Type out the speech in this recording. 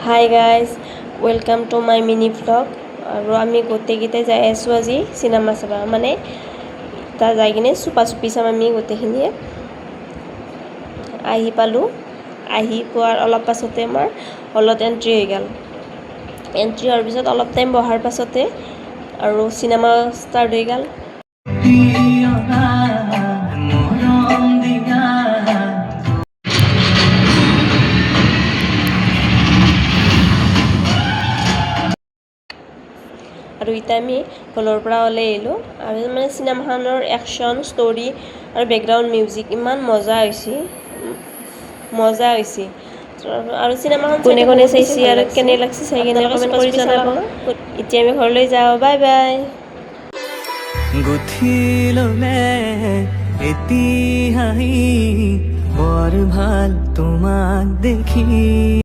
Hi guys, welcome to my mini vlog. আৰু আমি গোটেইকেইটাই যাই আছোঁ আজি চিনেমা চাব, মানে তাত যাই কিনে চুপা চুপি চাম আমি গোটেইখিনিয়ে। আহি পালোঁ, আহি পোৱাৰ অলপ পাছতে আমাৰ হলত এণ্ট্ৰি হৈ গ'ল। এণ্ট্ৰি হোৱাৰ পিছত অলপ টাইম বহাৰ পাছতে আৰু চিনেমা ষ্টাৰ্ট হৈ গ'ল। আৰু এতিয়া আমি হলৰ পৰা ওলাই আহিলোঁ আৰু মানে চিনেমাখনৰ একশ্যন ষ্টৰি আৰু বেকগ্ৰাউণ্ড মিউজিক ইমান মজা হৈছে আৰু চিনেমাখন কোনে কোনে চাইছে আৰু কেনে লাগিছে চাই কিনে কমেণ্ট কৰি জনাব। এতিয়া আমি ঘৰলৈ যাওঁ, বাই বাই। গুঠিললে এটি হাঁহি বৰ ভাল তোমাক দেখি।